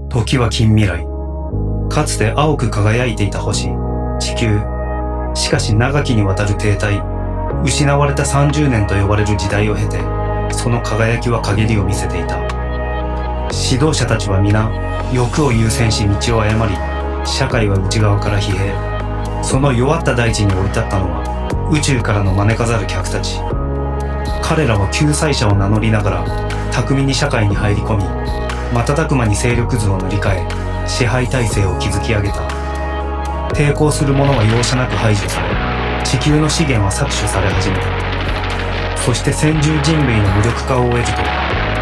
時は近未来。かつて青く輝いていた星、地球。しかし長きにわたる停滞、失われた30年と呼ばれる時代を経て、その輝きは陰りを見せていた。指導者たちは皆、欲を優先し道を誤り、社会は内側から疲弊。その弱った大地に降り立ったのは、宇宙からの招かざる客たち。彼らは救済者を名乗りながら、巧みに社会に入り込み、瞬く間に勢力図を塗り替え、支配体制を築き上げた。抵抗する者は容赦なく排除され、地球の資源は搾取され始めた。そして先住人類の無力化を終えると、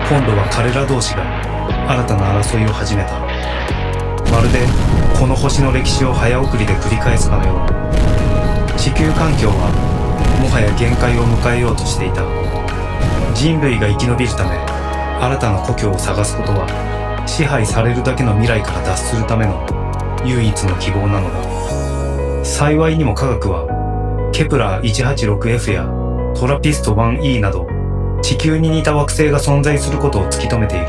今度は彼ら同士が新たな争いを始めた。まるでこの星の歴史を早送りで繰り返すかのように、地球環境はもはや限界を迎えようとしていた。人類が生き延びるため、新たな故郷を探すことは、支配されるだけの未来から脱するための唯一の希望なのだ。幸いにも科学は、ケプラー 186F やトラピスト 1E など、地球に似た惑星が存在することを突き止めている。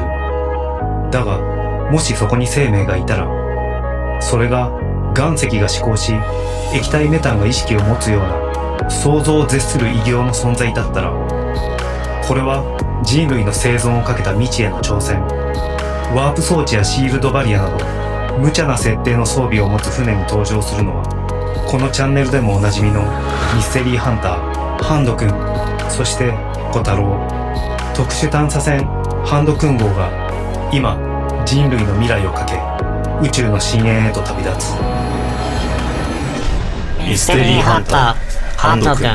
だが、もしそこに生命がいたら、それが岩石が思考し、液体メタンが意識を持つような想像を絶する異形の存在だったら、これは人類の生存をかけた未知への挑戦。ワープ装置やシールドバリアなど無茶な設定の装備を持つ船に登場するのは、このチャンネルでもおなじみのミステリーハンターハンド君、そして小太郎。特殊探査船ハンド君号が今人類の未来をかけ宇宙の深淵へと旅立つ。ミステリーハンターハンド君。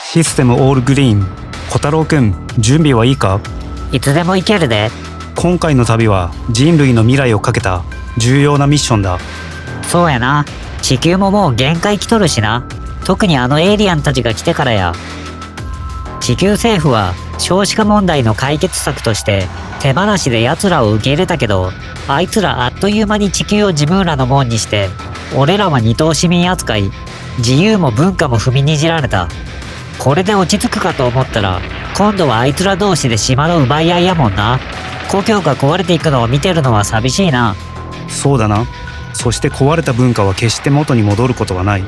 システムオールグリーン。小太郎くん、準備はいいか？いつでも行けるで。今回の旅は人類の未来をかけた重要なミッションだ。そうやな。地球ももう限界来とるしな。特にあのエイリアンたちが来てからや。地球政府は少子化問題の解決策として手放しで奴らを受け入れたけど、あいつらあっという間に地球を自分らのもんにして、俺らは二等市民扱い、自由も文化も踏みにじられた。これで落ち着くかと思ったら、今度はあいつら同士で島の奪い合いやもんな。故郷が壊れていくのを見てるのは寂しいな。そうだな。そして壊れた文化は決して元に戻ることはない。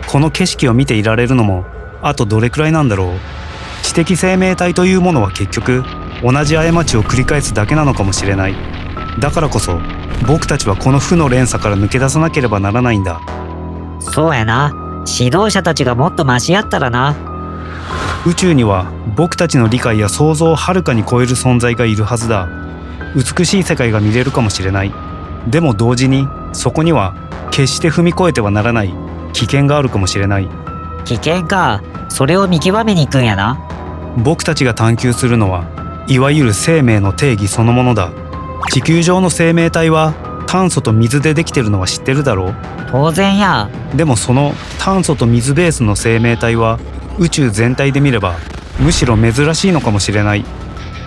この景色を見ていられるのもあとどれくらいなんだろう。知的生命体というものは結局同じ過ちを繰り返すだけなのかもしれない。だからこそ僕たちはこの負の連鎖から抜け出さなければならないんだ。そうやな。指導者たちがもっとマシやったらな。宇宙には僕たちの理解や想像をはるかに超える存在がいるはずだ。美しい世界が見れるかもしれない。でも同時にそこには決して踏み越えてはならない危険があるかもしれない。危険か。それを見極めに行くんやな。僕たちが探求するのはいわゆる生命の定義そのものだ。地球上の生命体は炭素と水でできてるのは知ってるだろう。当然や。でもその炭素と水ベースの生命体は宇宙全体で見ればむしろ珍しいのかもしれない。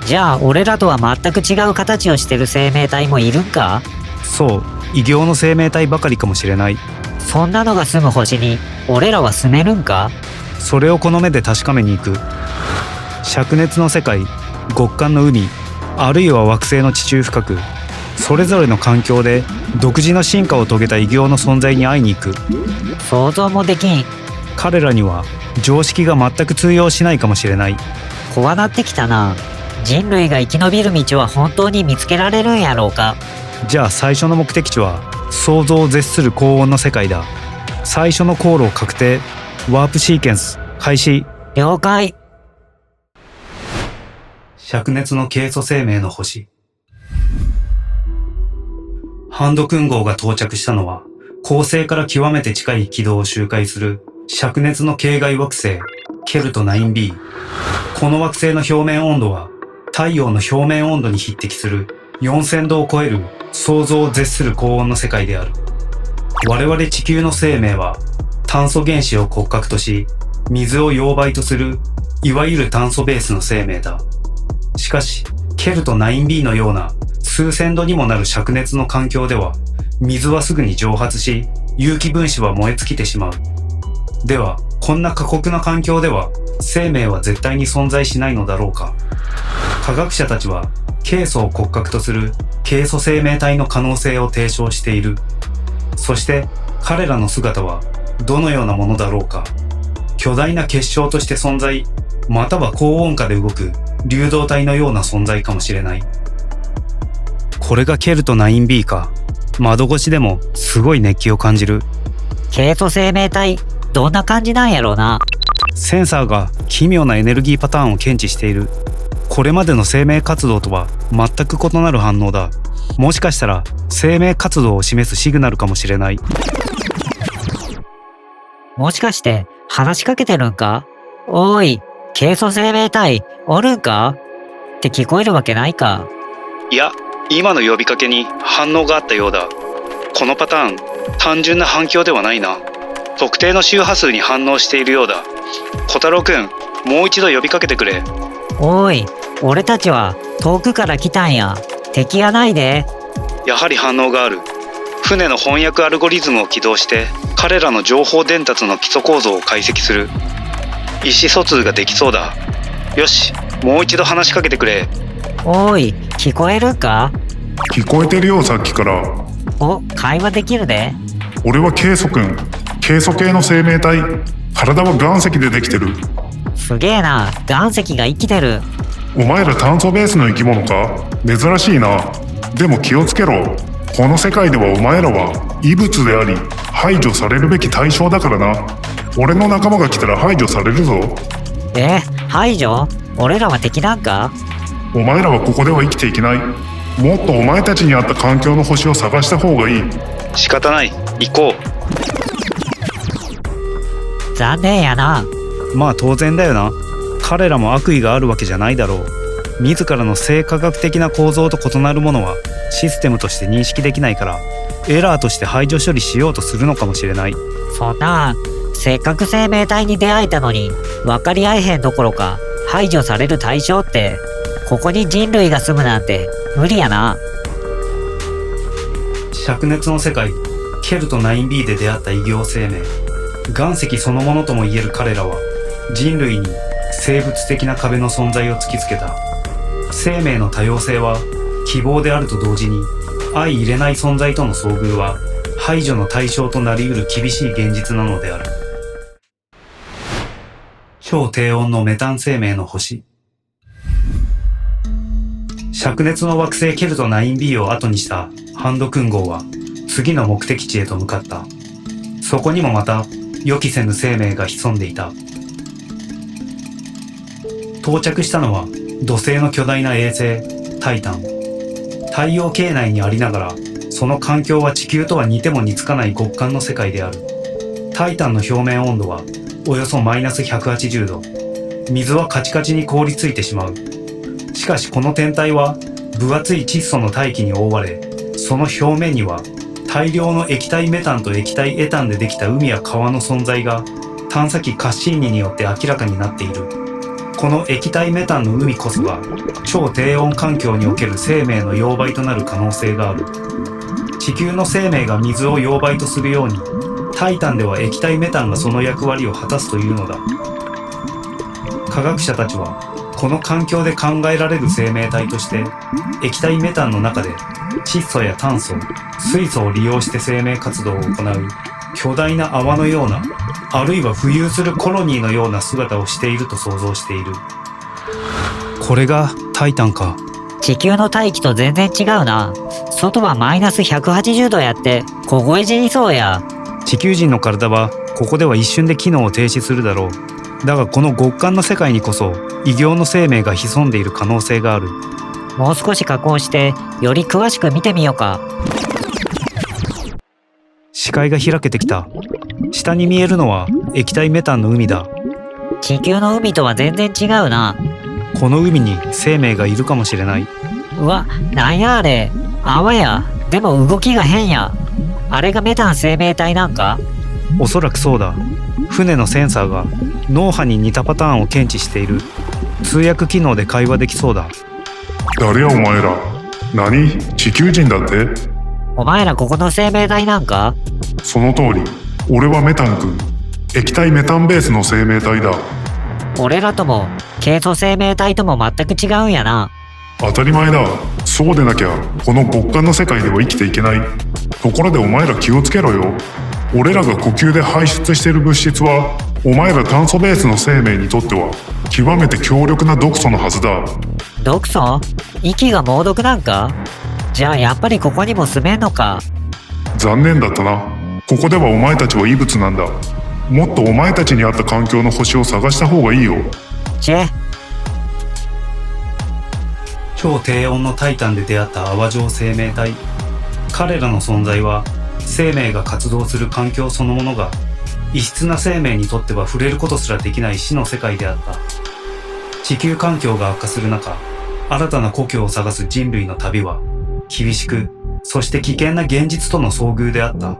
じゃあ俺らとは全く違う形をしてる生命体もいるんか？そう、異形の生命体ばかりかもしれない。そんなのが住む星に俺らは住めるんか？それをこの目で確かめに行く。灼熱の世界、極寒の海、あるいは惑星の地中深く、それぞれの環境で独自の進化を遂げた異形の存在に会いに行く。想像もできん。彼らには常識が全く通用しないかもしれない。怖なってきたな。人類が生き延びる道は本当に見つけられるんやろうか？じゃあ最初の目的地は想像を絶する高温の世界だ。最初の航路確定。ワープシーケンス開始。了解。灼熱のケイ素生命の星。ハンド君号が到着したのは恒星から極めて近い軌道を周回する灼熱の系外惑星ケルト 9b。 この惑星の表面温度は太陽の表面温度に匹敵する4000度を超える想像を絶する高温の世界である。我々地球の生命は炭素原子を骨格とし水を溶媒とするいわゆる炭素ベースの生命だ。しかしケルト 9b のような数千度にもなる灼熱の環境では水はすぐに蒸発し有機分子は燃え尽きてしまう。では、こんな過酷な環境では生命は絶対に存在しないのだろうか。科学者たちはケイ素を骨格とするケイ素生命体の可能性を提唱している。そして彼らの姿はどのようなものだろうか。巨大な結晶として存在、または高温下で動く流動体のような存在かもしれない。これがケルト 9B か。窓越しでもすごい熱気を感じる。ケイ素生命体、どんな感じなんやろうな。センサーが奇妙なエネルギーパターンを検知している。これまでの生命活動とは全く異なる反応だ。もしかしたら生命活動を示すシグナルかもしれない。もしかして話しかけてるんか？おーい、ケイ素生命体おるんか？って聞こえるわけないか。いや、今の呼びかけに反応があったようだ。このパターン、単純な反響ではないな。特定の周波数に反応しているようだ。小太郎くん、もう一度呼びかけてくれ。おーい、俺たちは遠くから来たんや。敵やないで。やはり反応がある。船の翻訳アルゴリズムを起動して彼らの情報伝達の基礎構造を解析する。意思疎通ができそうだ。よし、もう一度話しかけてくれ。おーい、聞こえるか？聞こえてるよ、さっきから。お、会話できるで。俺はケイ素くん。ケイ素系の生命体。体は岩石でできてる。すげえな、岩石が生きてる。お前ら炭素ベースの生き物か？珍しいな。でも気をつけろ。この世界ではお前らは異物であり排除されるべき対象だからな。俺の仲間が来たら排除されるぞ。排除？俺らは敵なんか？お前らはここでは生きていけない。もっとお前たちに合った環境の星を探した方がいい。仕方ない、行こ残念やな。う。まあ当然だよな。彼らも悪意があるわけじゃないだろう。自らの生化学的な構造と異なるものはシステムとして認識できないから、エラーとして排除処理しようとするのかもしれない。そんな、せっかく生命体に出会えたのに分かり合えへんどころか排除される対象って、ここに人類が住むなんて無理やな。灼熱の世界、ケルト 9B で出会った異形生命。岩石そのものともいえる彼らは人類に生物的な壁の存在を突きつけた。生命の多様性は希望であると同時に、相入れない存在との遭遇は排除の対象となり得る厳しい現実なのである。超低温のメタン生命の星。灼熱の惑星ケルト 9B を後にしたハンドクン号は次の目的地へと向かった。そこにもまた予期せぬ生命が潜んでいた。到着したのは土星の巨大な衛星タイタン。太陽系内にありながら、その環境は地球とは似ても似つかない極寒の世界である。タイタンの表面温度はおよそマイナス180度。水はカチカチに凍りついてしまう。しかしこの天体は分厚い窒素の大気に覆われ、その表面には大量の液体メタンと液体エタンでできた海や川の存在が探査機カッシーニによって明らかになっている。この液体メタンの海こそが超低温環境における生命の溶媒となる可能性がある。地球の生命が水を溶媒とするように、タイタンでは液体メタンがその役割を果たすというのだ。科学者たちはこの環境で考えられる生命体として、液体メタンの中で窒素や炭素、水素を利用して生命活動を行う巨大な泡のような、あるいは浮遊するコロニーのような姿をしていると想像している。これがタイタンか。地球の大気と全然違うな。外はマイナス180度やって凍え死にそうや。地球人の体はここでは一瞬で機能を停止するだろう。だがこの極寒の世界にこそ異形の生命が潜んでいる可能性がある。もう少し加工してより詳しく見てみようか。視界が開けてきた。下に見えるのは液体メタンの海だ。地球の海とは全然違うな。この海に生命がいるかもしれない。うわ、なんやあれ。泡や。でも動きが変や。あれがメタン生命体なんか？おそらくそうだ。船のセンサーが脳波に似たパターンを検知している。通訳機能で会話できそうだ。誰やお前ら。何？地球人だって？お前らここの生命体なんか？その通り。俺はメタン君。液体メタンベースの生命体だ。俺らともケイ素生命体とも全く違うんやな。当たり前だ。そうでなきゃこの極寒の世界では生きていけない。ところでお前ら気をつけろよ。俺らが呼吸で排出している物質はお前ら炭素ベースの生命にとっては極めて強力な毒素のはずだ。毒素？息が猛毒なんか？じゃあやっぱりここにも住めんのか。残念だったな。ここではお前たちは異物なんだ。もっとお前たちに合った環境の星を探した方がいいよ。チェ。超低温のタイタンで出会った泡状生命体。彼らの存在は生命が活動する環境そのものが異質な生命にとっては触れることすらできない死の世界であった。地球環境が悪化する中、新たな故郷を探す人類の旅は厳しく、そして危険な現実との遭遇であった。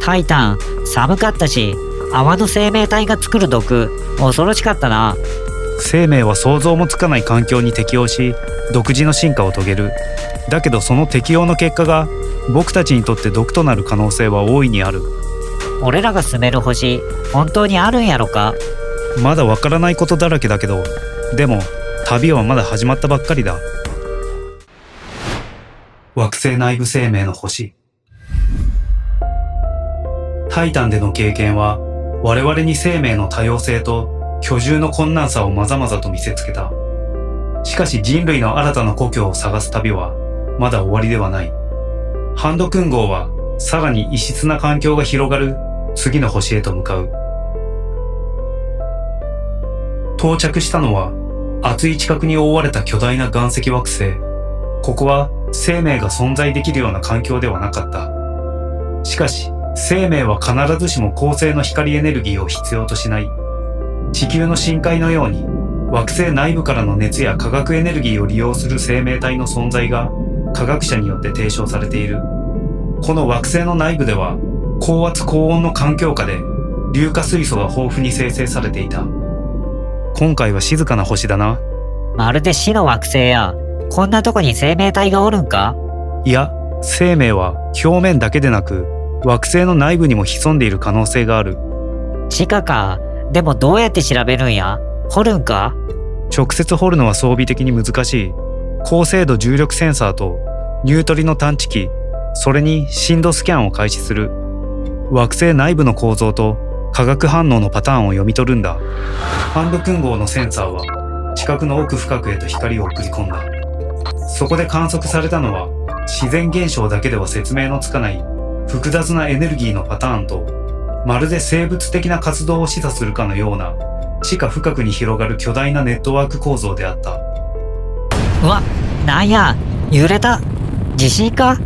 タイタン、寒かったし、泡の生命体が作る毒、恐ろしかったな。生命は想像もつかない環境に適応し、独自の進化を遂げる。だけどその適応の結果が僕たちにとって毒となる可能性は大いにある。俺らが住める星、本当にあるんやろか？まだわからないことだらけだけど、でも旅はまだ始まったばっかりだ。惑星内部生命の星。タイタンでの経験は我々に生命の多様性と居住の困難さをまざまざと見せつけた。しかし人類の新たな故郷を探す旅はまだ終わりではない。ハンドクン号はさらに異質な環境が広がる次の星へと向かう。到着したのは厚い地殻に覆われた巨大な岩石惑星。ここは生命が存在できるような環境ではなかった。しかし生命は必ずしも高性の光エネルギーを必要としない。地球の深海のように惑星内部からの熱や化学エネルギーを利用する生命体の存在が科学者によって提唱されている。この惑星の内部では高圧高温の環境下で硫化水素が豊富に生成されていた。今回は静かな星だな。まるで死の惑星や。こんなとこに生命体がおるんか？いや、生命は表面だけでなく惑星の内部にも潜んでいる可能性がある。地下か。でもどうやって調べるんや？掘るんか？直接掘るのは装備的に難しい。高精度重力センサーとニュートリノ探知機、それに深度スキャンを開始する。惑星内部の構造と化学反応のパターンを読み取るんだ。ハンドクン号のセンサーは地殻の奥深くへと光を送り込んだ。そこで観測されたのは自然現象だけでは説明のつかない複雑なエネルギーのパターンと、まるで生物的な活動を示唆するかのような地下深くに広がる巨大なネットワーク構造であった。うわ、なんや、揺れた。地震か？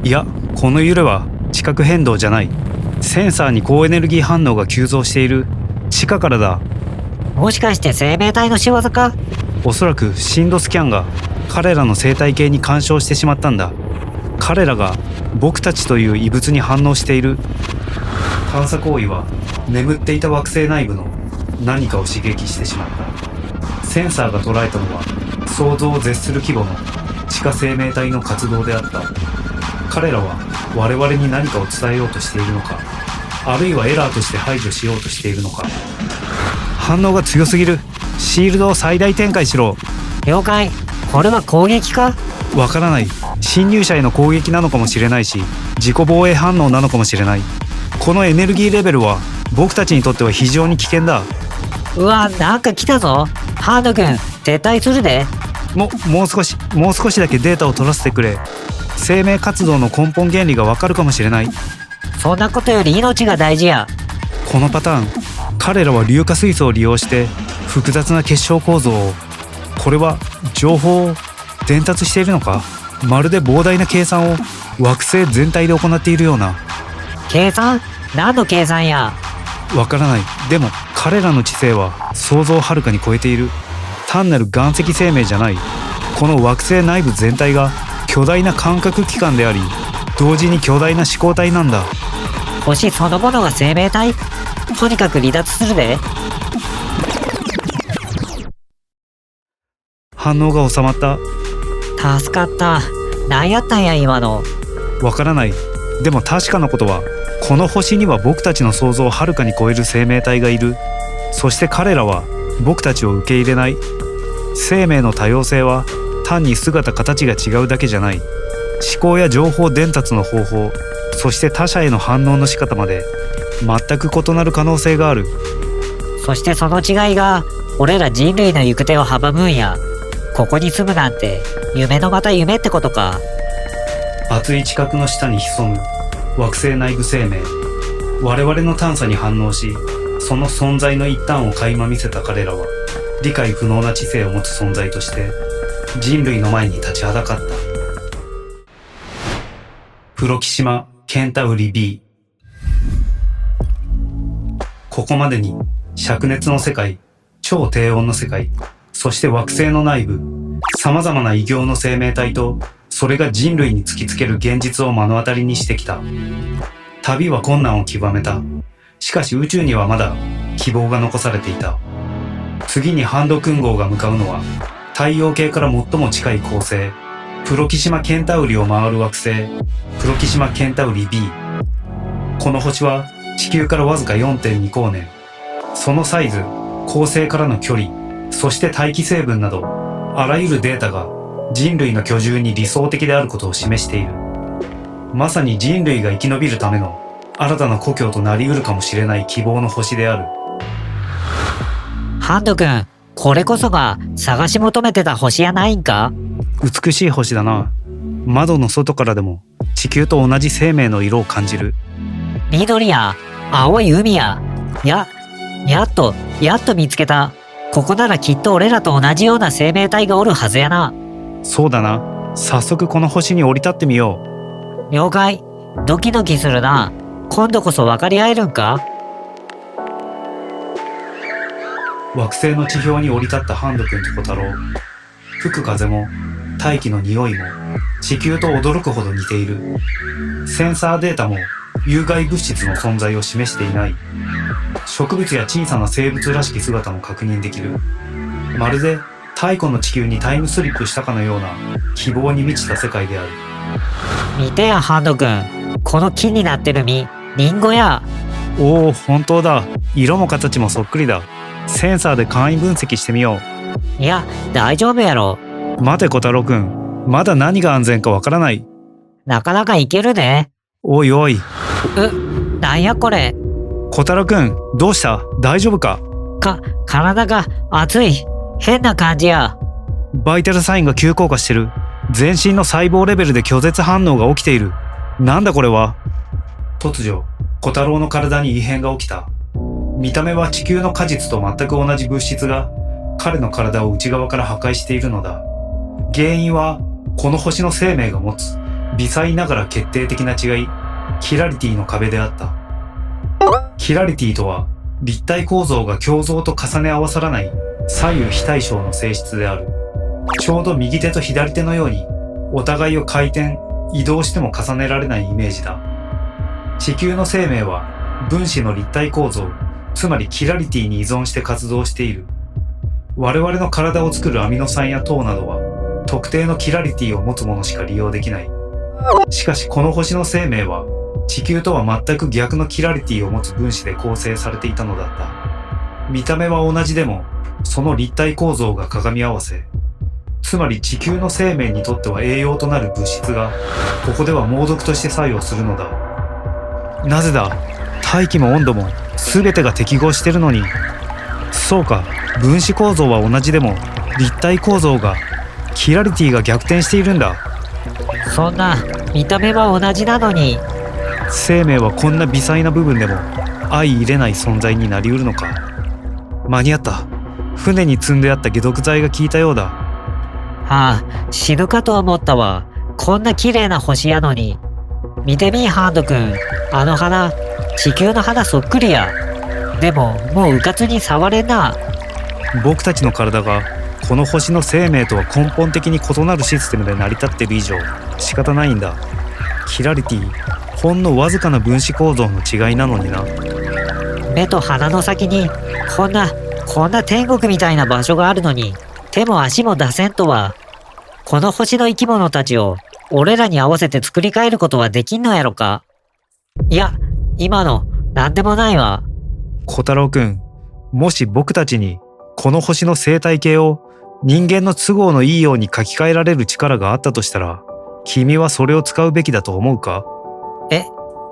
いや、この揺れは地殻変動じゃない。センサーに高エネルギー反応が急増している。地下からだ。もしかして生命体の仕業か？おそらく深度スキャンが彼らの生態系に干渉してしまったんだ。彼らが僕たちという異物に反応している。探査行為は眠っていた惑星内部の何かを刺激してしまった。センサーが捉えたのは想像を絶する規模の地下生命体の活動であった。彼らは我々に何かを伝えようとしているのか、あるいはエラーとして排除しようとしているのか。反応が強すぎる。シールドを最大展開しろ。了解。これは攻撃か？わからない。侵入者への攻撃なのかもしれないし、自己防衛反応なのかもしれない。このエネルギーレベルは僕たちにとっては非常に危険だ。うわ、なんか来たぞ。ハード君、撤退するで。もう少しだけデータを取らせてくれ。生命活動の根本原理がわかるかもしれない。そんなことより命が大事や。このパターン、彼らは硫化水素を利用して複雑な結晶構造を、これは情報を伝達しているのか？まるで膨大な計算を惑星全体で行っているような。計算？何の計算や？わからない。でも彼らの知性は想像をはるかに超えている。単なる岩石生命じゃない。この惑星内部全体が巨大な感覚器官であり、同時に巨大な思考体なんだ。星そのものが生命体？とにかく離脱するで。反応が収まった。助かった。何やったんや今の。わからない。でも確かなことはこの星には僕たちの想像をはるかに超える生命体がいる。そして彼らは僕たちを受け入れない。生命の多様性は単に姿形が違うだけじゃない。思考や情報伝達の方法、そして他者への反応の仕方まで全く異なる可能性がある。そしてその違いが俺ら人類の行く手を阻むんや。ここに住むなんて夢のまた夢ってことか。厚い地殻の下に潜む惑星内部生命。我々の探査に反応し、その存在の一端を垣間見せた彼らは理解不能な知性を持つ存在として人類の前に立ちはだかった。プロキシマ・ケンタウリ B。 ここまでに灼熱の世界、超低温の世界、そして惑星の内部、様々な異形の生命体とそれが人類に突きつける現実を目の当たりにしてきた。旅は困難を極めた。しかし宇宙にはまだ希望が残されていた。次にハンド君号が向かうのは太陽系から最も近い恒星、プロキシマ・ケンタウリを回る惑星、プロキシマ・ケンタウリ B。 この星は地球からわずか 4.2 光年。そのサイズ、恒星からの距離、そして大気成分などあらゆるデータが人類の居住に理想的であることを示している。まさに人類が生き延びるための新たな故郷となりうるかもしれない希望の星である。ハンド君、これこそが探し求めてた星やないんか？美しい星だな。窓の外からでも地球と同じ生命の色を感じる。緑や青い海や、やっと見つけた。ここならきっと俺らと同じような生命体がおるはずやな。そうだな。早速この星に降り立ってみよう。了解。ドキドキするな。今度こそ分かり合えるんか？惑星の地表に降り立ったハンド君と小太郎。吹く風も大気の匂いも地球と驚くほど似ている。センサーデータも有害物質の存在を示していない。植物や小さな生物らしき姿も確認できる。まるで太古の地球にタイムスリップしたかのような希望に満ちた世界である。見てやハンド君、この木になってる実、リンゴや。おお、本当だ。色も形もそっくりだ。センサーで簡易分析してみよう。いや、大丈夫やろ。待て小太郎くん、まだ何が安全かわからない。なかなかいけるね。おいおい。なんやこれ。小太郎くん、どうした？大丈夫か？体が熱い。変な感じや。バイタルサインが急降下してる。全身の細胞レベルで拒絶反応が起きている。なんだこれは。突如、小太郎の体に異変が起きた。見た目は地球の果実と全く同じ物質が彼の体を内側から破壊しているのだ。原因はこの星の生命が持つ微細ながら決定的な違い、キラリティの壁であった。キラリティとは立体構造が鏡像と重ね合わさらない左右非対称の性質である。ちょうど右手と左手のようにお互いを回転、移動しても重ねられないイメージだ。地球の生命は分子の立体構造、つまりキラリティに依存して活動している。我々の体を作るアミノ酸や糖などは特定のキラリティを持つものしか利用できない。しかしこの星の生命は地球とは全く逆のキラリティを持つ分子で構成されていたのだった。見た目は同じでもその立体構造が鏡合わせ、つまり地球の生命にとっては栄養となる物質がここでは猛毒として作用するのだ。なぜだ？大気も温度も全てが適合してるのに。そうか、分子構造は同じでも立体構造が、キラリティが逆転しているんだ。そんな見た目は同じなのに。生命はこんな微細な部分でも相入れない存在になりうるのか。間に合った。船に積んであった解毒剤が効いたようだ。はあ、死ぬかと思ったわ。こんな綺麗な星やのに。見てみ、ハンド君。あの花、地球の花そっくりや。でも、もううかつに触れんな。僕たちの体がこの星の生命とは根本的に異なるシステムで成り立っている以上、仕方ないんだ。キラリティ、ほんのわずかな分子構造の違いなのにな。目と鼻の先に、こんな天国みたいな場所があるのに、手も足も出せんとは。この星の生き物たちを、俺らに合わせて作り変えることはできんのやろか。いや、今の、なんでもないわ。小太郎くん、もし僕たちにこの星の生態系を人間の都合のいいように書き換えられる力があったとしたら、君はそれを使うべきだと思うか？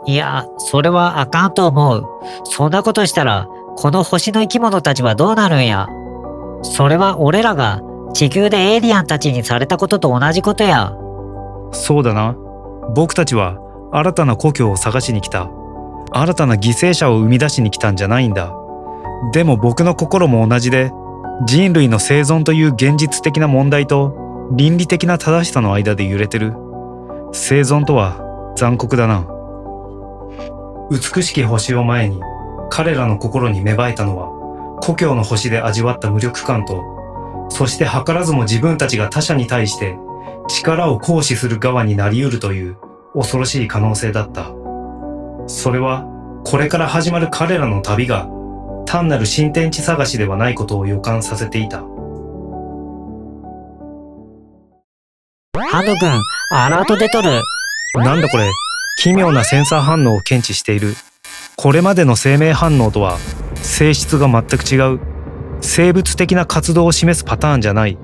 いや、それはあかんと思う。そんなことしたら、この星の生き物たちはどうなるんや。それは俺らが地球でエイリアンたちにされたことと同じことや。そうだな。僕たちは新たな故郷を探しに来た。新たな犠牲者を生み出しに来たんじゃないんだ。でも僕の心も同じで、人類の生存という現実的な問題と倫理的な正しさの間で揺れてる。生存とは残酷だな。美しき星を前に彼らの心に芽生えたのは、故郷の星で味わった無力感と、そして図らずも自分たちが他者に対して力を行使する側になり得るという恐ろしい可能性だった。それはこれから始まる彼らの旅が単なる新天地探しではないことを予感させていた。ハンド君、アラート出とる。なんだこれ、奇妙なセンサー反応を検知している。これまでの生命反応とは性質が全く違う。生物的な活動を示すパターンじゃない。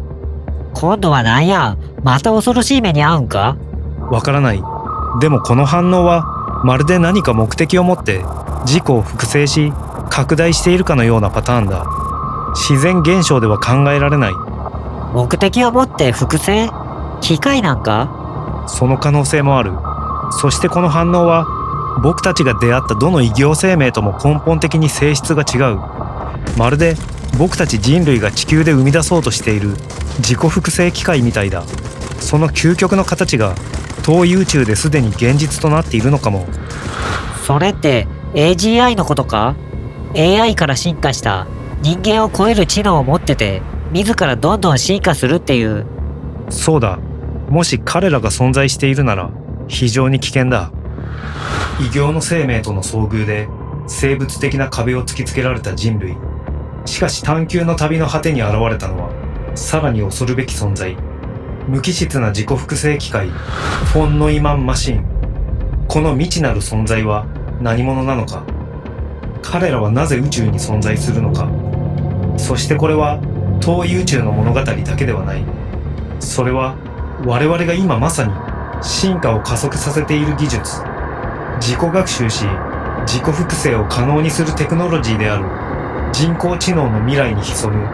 今度はなんや、また恐ろしい目に遭うんか？わからない。でもこの反応はまるで何か目的を持って自己を複製し拡大しているかのようなパターンだ。自然現象では考えられない。目的を持って複製？機械なんか？その可能性もある。そしてこの反応は僕たちが出会ったどの異形生命とも根本的に性質が違う。まるで僕たち人類が地球で生み出そうとしている自己複製機械みたいだ。その究極の形が遠い宇宙ですでに現実となっているのかも。それって AGI のことか？ AI から進化した人間を超える知能を持ってて、自らどんどん進化するっていう。そうだ。もし彼らが存在しているなら非常に危険だ。異形の生命との遭遇で生物的な壁を突きつけられた人類。しかし探求の旅の果てに現れたのはさらに恐るべき存在。無機質な自己複製機械、フォン・ノイマン・マシン。この未知なる存在は何者なのか。彼らはなぜ宇宙に存在するのか。そしてこれは遠い宇宙の物語だけではない。それは我々が今まさに進化を加速させている技術、自己学習し自己複製を可能にするテクノロジーである人工知能の未来に潜む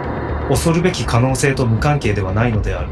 恐るべき可能性と無関係ではないのである。